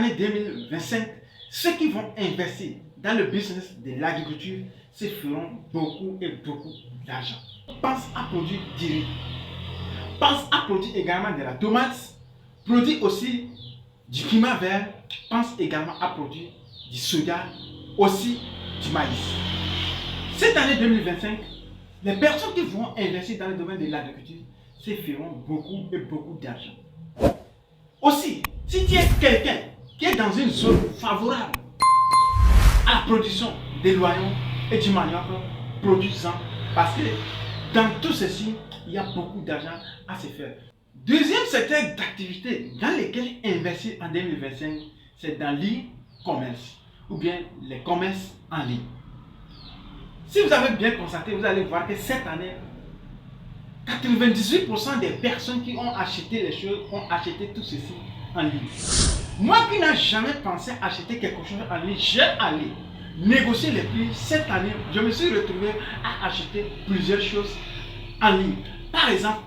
année 2025, ceux qui vont investir dans le business de l'agriculture se feront beaucoup et beaucoup d'argent. Pense à produire du riz. Pense à produire également de la tomate. Produire aussi du climat vert. Pense également à produire du soja, aussi du maïs. Cette année 2025, les personnes qui vont investir dans le domaine de l'agriculture se feront beaucoup et beaucoup d'argent. Aussi, si tu es quelqu'un qui est dans une zone favorable à la production des loyaux et du manioc produisant, parce que dans tout ceci, il y a beaucoup d'argent à se faire. Deuxième secteur d'activité dans lequel investir en 2025, c'est dans l'e-commerce ou bien les commerces en ligne. Si vous avez bien constaté, vous allez voir que cette année, 98% des personnes qui ont acheté les choses ont acheté tout ceci en ligne. Moi qui n'ai jamais pensé acheter quelque chose en ligne, j'ai allé négocier les prix. Cette année, je me suis retrouvé à acheter plusieurs choses en ligne. Par exemple,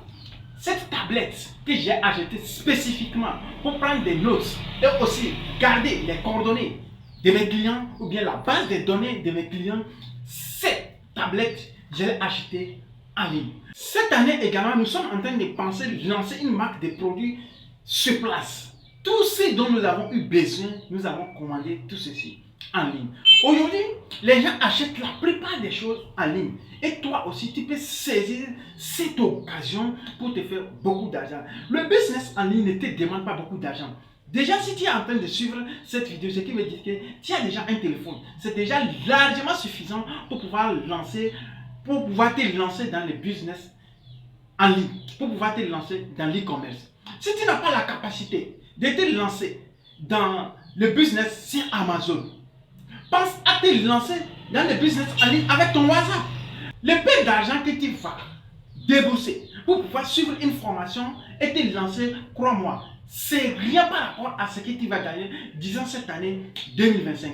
cette tablette que j'ai achetée spécifiquement pour prendre des notes et aussi garder les coordonnées de mes clients ou bien la base des données de mes clients, cette tablette, je l'ai achetée en ligne. Cette année également, nous sommes en train de penser lancer une marque de produits sur place. Tout ce dont nous avons eu besoin, nous avons commandé tout ceci en ligne. Aujourd'hui, les gens achètent la plupart des choses en ligne. Et toi aussi, tu peux saisir cette occasion pour te faire beaucoup d'argent. Le business en ligne ne te demande pas beaucoup d'argent. Déjà, si tu es en train de suivre cette vidéo, ce qui veut dire que tu as déjà un téléphone. C'est déjà largement suffisant pour pouvoir te lancer dans le business en ligne, pour pouvoir te lancer dans l'e-commerce. Si tu n'as pas la capacité de te lancer dans le business sur Amazon, pense à te lancer dans le business en ligne avec ton WhatsApp. Le peu d'argent que tu vas débourser pour pouvoir suivre une formation et te lancer, crois-moi, c'est rien par rapport à ce que tu vas gagner, disons cette année 2025.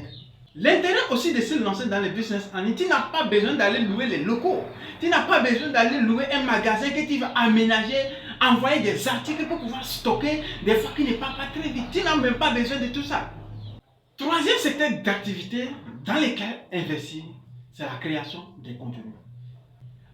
L'intérêt aussi de se lancer dans le business en ligne, tu n'as pas besoin d'aller louer les locaux. Tu n'as pas besoin d'aller louer un magasin que tu vas aménager, envoyer des articles pour pouvoir stocker des fois qui ne partent pas très vite. Tu n'as même pas besoin de tout ça. Troisième secteur d'activité dans lequel investir, c'est la création de contenu.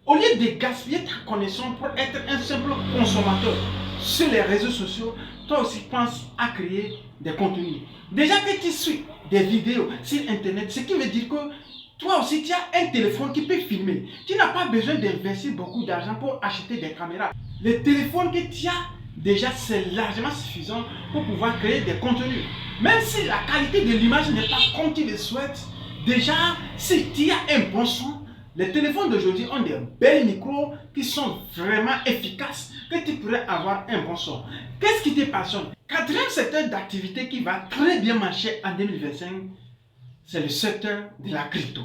Au lieu de gaspiller ta connaissance pour être un simple consommateur sur les réseaux sociaux, toi aussi pense à créer des contenus. Déjà que tu suis des vidéos sur internet, ce qui veut dire que toi aussi tu as un téléphone qui peut filmer. Tu n'as pas besoin d'investir beaucoup d'argent pour acheter des caméras. Le téléphone que tu as déjà, c'est largement suffisant pour pouvoir créer des contenus. Même si la qualité de l'image n'est pas comme tu le souhaites, déjà si tu as un bon son, les téléphones d'aujourd'hui ont des belles micros qui sont vraiment efficaces, que tu pourrais avoir un bon son. Qu'est-ce qui te passionne? Quatrième secteur d'activité qui va très bien marcher en 2025, c'est le secteur de la crypto.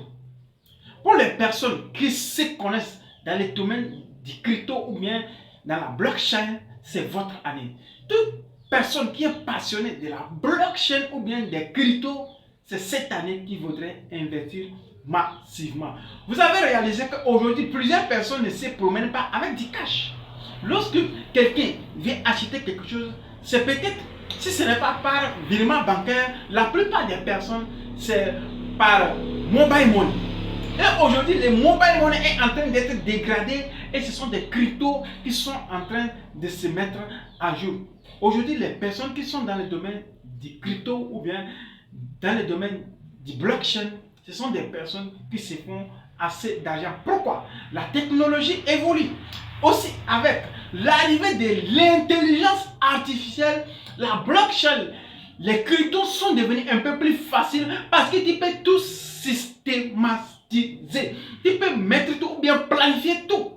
Pour les personnes qui se connaissent dans les domaines du crypto ou bien dans la blockchain, c'est votre année. Toute personne qui est passionnée de la blockchain ou bien des cryptos, c'est cette année qui voudrait investir massivement. Vous avez réalisé qu'aujourd'hui, plusieurs personnes ne se promènent pas avec du cash. Lorsque quelqu'un vient acheter quelque chose, c'est peut-être, si ce n'est pas par virement bancaire, la plupart des personnes, c'est par mobile money. Et aujourd'hui, le mobile money est en train d'être dégradé et ce sont des cryptos qui sont en train de se mettre à jour. Aujourd'hui, les personnes qui sont dans le domaine du crypto ou bien dans le domaine du blockchain, ce sont des personnes qui se font assez d'argent. Pourquoi? La technologie évolue. Aussi, avec l'arrivée de l'intelligence artificielle, la blockchain, les cryptos sont devenus un peu plus faciles parce que tu peux tout systématiser. Tu peux mettre tout ou bien planifier tout.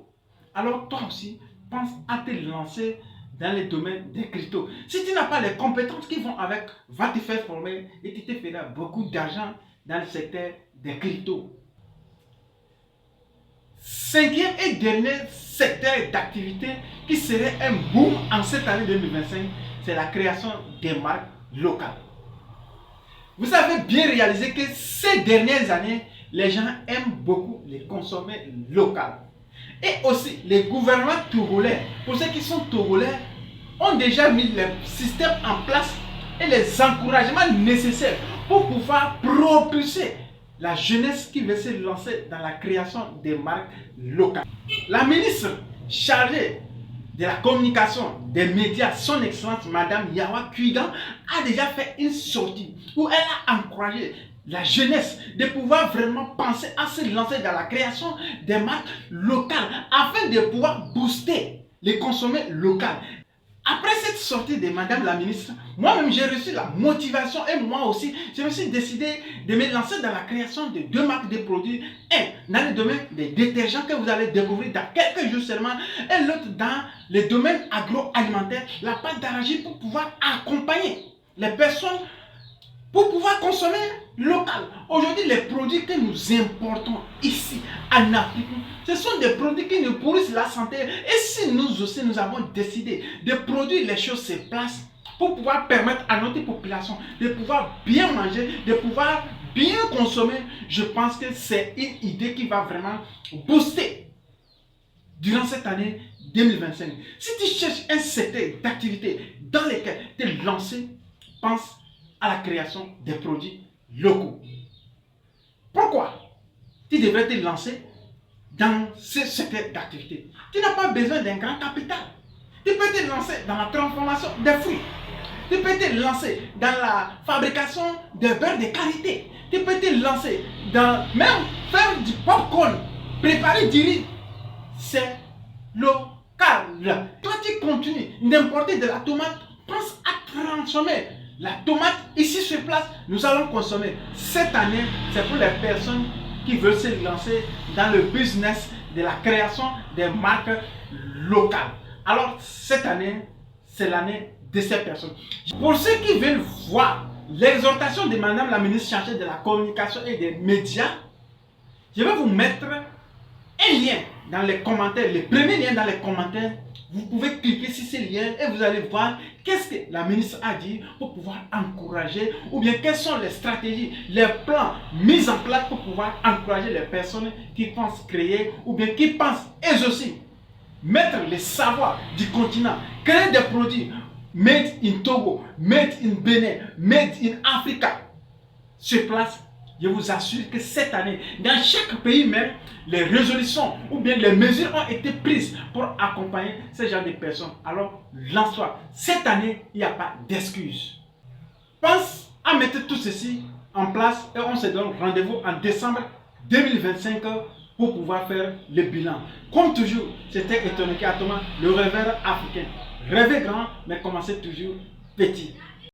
Alors toi aussi, pense à te lancer dans le domaine des cryptos. Si tu n'as pas les compétences qui vont avec, va te faire former et tu te feras beaucoup d'argent dans le secteur des cryptos. Cinquième et dernier secteur d'activité qui serait un boom en cette année 2025, c'est la création des marques locales. Vous avez bien réalisé que ces dernières années, les gens aiment beaucoup les consommer local. Et aussi, les gouvernements togolais, pour ceux qui sont togolais, ont déjà mis le système en place et les encouragements nécessaires pour pouvoir propulser la jeunesse qui veut se lancer dans la création des marques locales. La ministre chargée de la communication des médias, son excellence Madame Yawa Kwigan, a déjà fait une sortie où elle a encouragé la jeunesse de pouvoir vraiment penser à se lancer dans la création des marques locales afin de pouvoir booster les consommés locaux. Après cette sortie de Madame la ministre, moi-même j'ai reçu la motivation et moi aussi, je me suis décidé de me lancer dans la création de deux marques de produits. Un dans le domaine des détergents que vous allez découvrir dans quelques jours seulement et l'autre dans le domaine agroalimentaire, la pâte d'arachide pour pouvoir accompagner les personnes pour pouvoir consommer local. Aujourd'hui, les produits que nous importons ici en Afrique, ce sont des produits qui nous pourrissent la santé. Et si nous aussi, nous avons décidé de produire les choses sur place pour pouvoir permettre à notre population de pouvoir bien manger, de pouvoir bien consommer, je pense que c'est une idée qui va vraiment booster durant cette année 2025. Si tu cherches un secteur d'activité dans lequel te lancer, pense à la création des produits locaux. Pourquoi tu devrais te lancer dans ce secteur d'activité? Tu n'as pas besoin d'un grand capital. Tu peux te lancer dans la transformation des fruits. Tu peux te lancer dans la fabrication de beurre de qualité. Tu peux te lancer dans même faire du popcorn, préparer du riz. C'est local. Toi, tu continues d'importer de la tomate, pense à transformer la tomate ici sur place. Nous allons consommer. Cette année, c'est pour les personnes qui veulent se lancer dans le business de la création des marques locales. Alors, cette année, c'est l'année de ces personnes. Pour ceux qui veulent voir l'exhortation de Madame la ministre chargée de la communication et des médias, je vais vous mettre un lien dans les commentaires, le premier lien dans les commentaires. Vous pouvez cliquer sur ce lien et vous allez voir qu'est-ce que la ministre a dit pour pouvoir encourager, ou bien quelles sont les stratégies, les plans mis en place pour pouvoir encourager les personnes qui pensent créer, ou bien qui pensent elles aussi mettre les savoirs du continent, créer des produits made in Togo, made in Bénin, made in Africa sur place. Je vous assure que cette année, dans chaque pays même, les résolutions ou bien les mesures ont été prises pour accompagner ce genre de personnes. Alors, lance-toi. Cette année, il n'y a pas d'excuses. Pense à mettre tout ceci en place et on se donne rendez-vous en décembre 2025 pour pouvoir faire le bilan. Comme toujours, c'était Etoneke Atoma, le rêveur africain. Rêvez grand, mais commencez toujours petit.